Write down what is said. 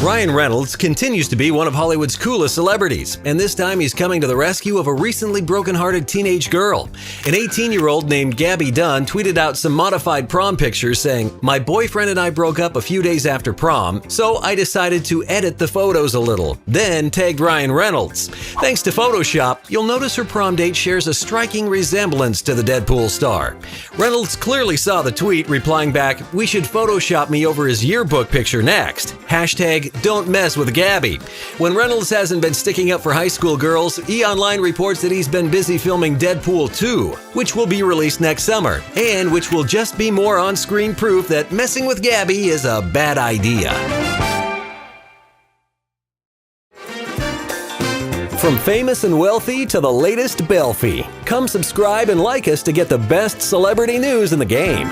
Ryan Reynolds continues to be one of Hollywood's coolest celebrities, and this time he's coming to the rescue of a recently broken-hearted teenage girl. An 18-year-old named Gabi Dunn tweeted out some modified prom pictures saying, "My boyfriend and I broke up a few days after prom, so I decided to edit the photos a little," then tagged Ryan Reynolds. Thanks to Photoshop, you'll notice her prom date shares a striking resemblance to the Deadpool star. Reynolds clearly saw the tweet, replying back, "We should Photoshop me over his yearbook picture next. Hashtag don't mess with Gabi." When Reynolds hasn't been sticking up for high school girls, E! Online reports that he's been busy filming Deadpool 2, which will be released next summer, and which will just be more on-screen proof that messing with Gabi is a bad idea. From famous and wealthy to the latest Belfie, come subscribe and like us to get the best celebrity news in the game.